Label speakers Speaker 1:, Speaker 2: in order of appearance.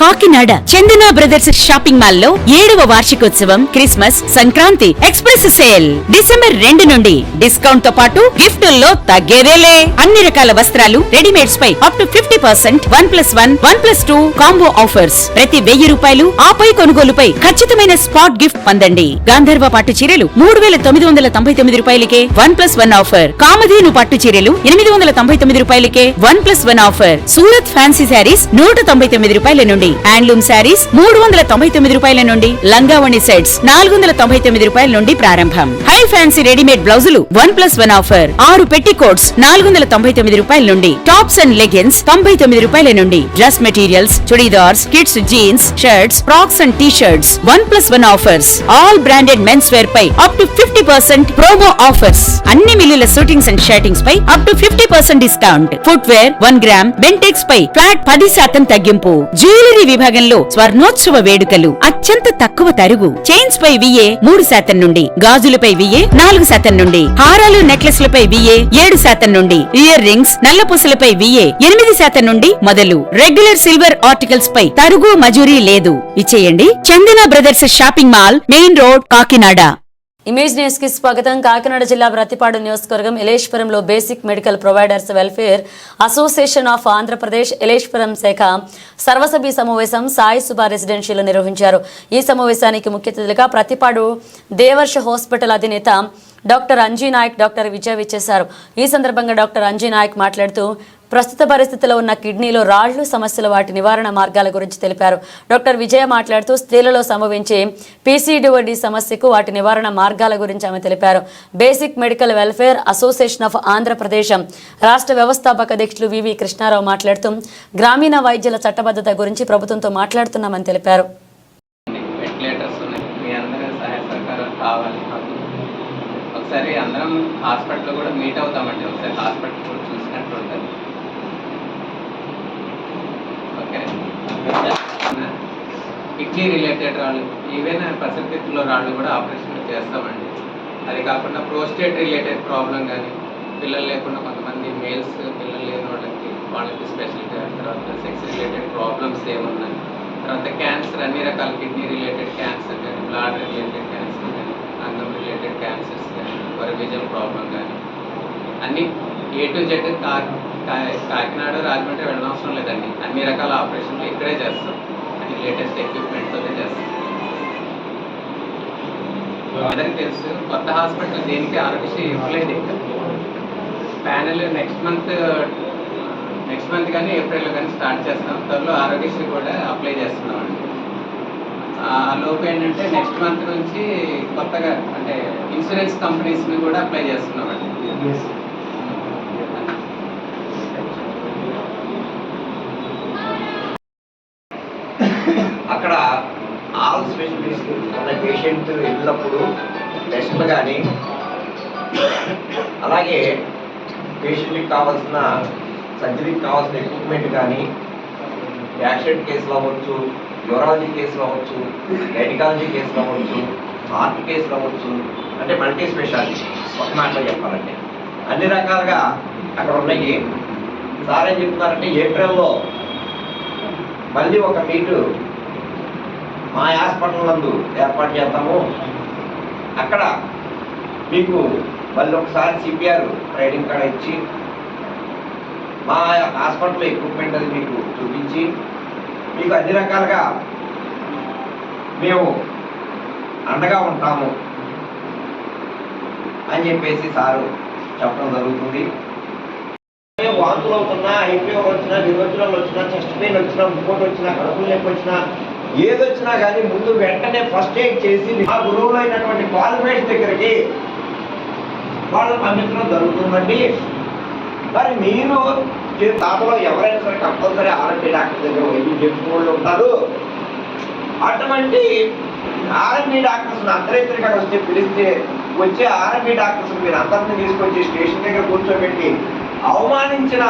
Speaker 1: కాకినాడ చందన brothers shopping mall లో 7వ వార్షికోత్సవం Christmas Sankranti express sale December 2 నుండి డిస్కౌంట్ తో పాటు గిఫ్టుల్లో తగ్గేదేలే. అన్ని రకాల వస్త్రాలు రెడీమేడ్స్ పై అప్ టు 50%, 1+1, 1+2 కాంబో ఆఫర్స్. ప్రతి 1000 రూపాయలు ఆపై కొనుగోలుపై ఖచ్చితమైన స్పాట్ గిఫ్ట్ పొందండి. గాంధర్వ పట్టు చీరలు 3999 రూపాయలకే 1+1 ఆఫర్. కామధేను పట్టు చీరలు 899 రూపాయలకే 1+1 ఆఫర్. సూరత్ ఫ్యాన్సీ శారీస్ 199 రూపాయల నుండి, హ్యాండ్లూమ్ శారీస్ 399 రూపాయల నుండి, లంగావణి సెట్స్ 499 రూపాయల నుండి ప్రారంభం. హై ఫ్యాన్సీ రెడీమేడ్ బ్లౌజులు 1+1 ఆఫర్. 6 పెట్టికోట్స్ 499 రూపాయల నుండి, టాప్స్ అండ్ లెగిన్స్ 99 రూపాయల నుండి, dress materials, chudidars, kids jeans, shirts, frocks and T shirts 1+1 offers. All branded men's wear పై అప్ టు 50% ప్రోమో ఆఫర్స్. అన్ని మిల్లుల షూటింగ్స్ అండ్ షర్టింగ్స్ పై up to 50% discount. Foot wear 1 gram Bentex పై flat 10% తగ్గింపు. Jewellery విభాగంలో స్వర్ణోత్సవ వేడుకలు అత్యంత తక్కువ తరుగు. చైన్స్ పై VA 3% నుండి, గాజులపై VA 4% నుండి, హారాలు నెక్లెస్లపై VA 7% నుండి, ఇయర్ రింగ్స్ నల్లపూసలపై VA 8% నుండి మొదలు. రెగ్యులర్ సిల్వర్ ఆర్టికల్స్ పై తరుగు మజూరీ లేదు. ఇచ్చేయండి Chandana brothers shopping mall, main road, Kakinada.
Speaker 2: Image news కి స్వాగతం. కాకినాడ జిల్లా ప్రతిపాడు నియోజకవర్గం ఎలేశ్వరంలో basic medical providers welfare association of Andhra Pradesh Eleswaram శాఖ సర్వసభ్య సమావేశం సాయి సుభా రెసిడెన్షియల్ నిర్వహించారు. ఈ సమావేశానికి ముఖ్య అతిథులుగా ప్రతిపాడు దేవర్ష హాస్పిటల్ అధినేత డాక్టర్ అంజీ నాయక్, డాక్టర్ విజయ్ విచ్చేశారు. ఈ సందర్భంగా డాక్టర్ అంజీ నాయక్ మాట్లాడుతూ ప్రస్తుత పరిస్థితిలో ఉన్న కిడ్నీలో రాళ్లు సమస్యలు, వాటి నివారణ మార్గాల గురించి తెలిపారు. డాక్టర్ విజయ మాట్లాడుతూ స్త్రీలలో సంభవించే PCOD సమస్యకు వాటి నివారణ మార్గాల గురించి ఆమె తెలిపారు. Basic medical welfare association of Andhra Pradesh రాష్ట్ర వ్యవస్థాపక అధ్యక్షులు వివి కృష్ణారావు మాట్లాడుతూ గ్రామీణ వైద్యుల చట్టబద్ధత గురించి ప్రభుత్వంతో మాట్లాడుతున్నామని తెలిపారు.
Speaker 3: ఒకసారి అందరం హాస్పిటల్లో కూడా మీట్ అవుతామండి. ఒకసారి హాస్పిటల్ కూడా చూసినట్టు ఉంటుంది. ఓకే, కిడ్నీ రిలేటెడ్ రాళ్ళు, ఈవెన్ ప్రసక్తిలో రాళ్ళు కూడా ఆపరేషన్ చేస్తామండి. అది కాకుండా ప్రోస్టేట్ రిలేటెడ్ ప్రాబ్లం కానీ, పిల్లలు లేకుండా కొంతమంది మేల్స్ పిల్లలు లేని వాళ్ళకి స్పెషల్గా, తర్వాత సెక్స్ రిలేటెడ్ ప్రాబ్లమ్స్ ఏమున్నాయి, తర్వాత క్యాన్సర్, అన్ని రకాల కిడ్నీ రిలేటెడ్ క్యాన్సర్ కానీ, బ్లడ్ రిలేటెడ్ క్యాన్సర్ కానీ, అంగం రిలేటెడ్ క్యాన్సర్స్ కానీ, విజన్ ప్రాబ్లం కానీ, అన్ని A to Z Kakinada Rajahmundry వెళ్ళనవసరం లేదండి. అన్ని రకాల ఆపరేషన్లు ఇక్కడే చేస్తాం. అన్ని లేటెస్ట్ ఎక్విప్మెంట్తోనే చేస్తాం. అందరికీ తెలుసు, కొత్త హాస్పిటల్ దేనికి ఆరోగ్యశ్రీ ఇవ్వలేదు. ఇంకా ప్యానెల్ నెక్స్ట్ మంత్ కానీ ఏప్రిల్లో కానీ స్టార్ట్ చేస్తాం. త్వరలో ఆరోగ్యశ్రీ కూడా అప్లై చేస్తున్నామండి. లోపు ఏంటంటే నెక్స్ట్ మంత్ నుంచి కొత్తగా అంటే ఇన్సూరెన్స్ కంపెనీస్ని కూడా అప్లై చేస్తున్నామండి.
Speaker 4: అక్కడ ఆల్ స్పెషలిస్ట్ అనే పేషెంట్ వెళ్ళినప్పుడు టెస్టులు కానీ, అలాగే పేషెంట్కి కావాల్సిన సర్జరీకి కావాల్సిన ఎక్విప్మెంట్ కానీ, యాక్సిడెంట్ కేసులు అవ్వచ్చు, యూరాలజీ కేసులు అవ్వచ్చు, గైనకాలజీ కేసులు అవ్వచ్చు, హార్ట్ కేసులు అవ్వచ్చు, అంటే మల్టీ స్పెషాలిటీ ఒక మాటలో చెప్పాలంటే అన్ని రకాలుగా అక్కడ ఉన్నాయి. సార్ ఏం చెప్తున్నారంటే ఏప్రిల్లో మళ్ళీ ఒక మీటు మా హాస్పిటల్ నందు ఏర్పాటు చేస్తాము. అక్కడ మీకు మళ్ళీ ఒకసారి CPR ట్రైనింగ్ కార్డ్ ఇచ్చి మా హాస్పిటల్ ఎక్విప్మెంట్ అది మీకు చూపించి మీకు అన్ని రకాలుగా మేము అండగా ఉంటాము అని చెప్పేసి సారు చెప్పడం జరుగుతుంది. వాంతులు అవుతున్నా, ఐపీఓ వచ్చినా, విరోచనాలు వచ్చినా, చెస్ట్ పెయిన్ వచ్చినా, ఇంకోటి వచ్చినా, కడుపులు నొప్పి వచ్చినా, ఏదొచ్చినా కానీ ముందు వెంటనే ఫస్ట్ ఎయిడ్ చేసి ఆ గురువులు అయినటువంటి క్వాలిఫైడ్స్ దగ్గరికి వాళ్ళు పంపించడం జరుగుతుందండి. మరి మీరు తాతలో ఎవరైనా సరే కంపల్సరీ R&D డాక్టర్ దగ్గర వైద్యం చెప్పుకోళ్ళు ఉంటారు. అటువంటి R&D డాక్టర్స్ అర్ధరాత్రిగా వస్తే పిలిస్తే వచ్చే R&D డాక్టర్స్ మీరు అందరినీ తీసుకొచ్చి స్టేషన్ దగ్గర కూర్చోబెట్టి అవమానించిన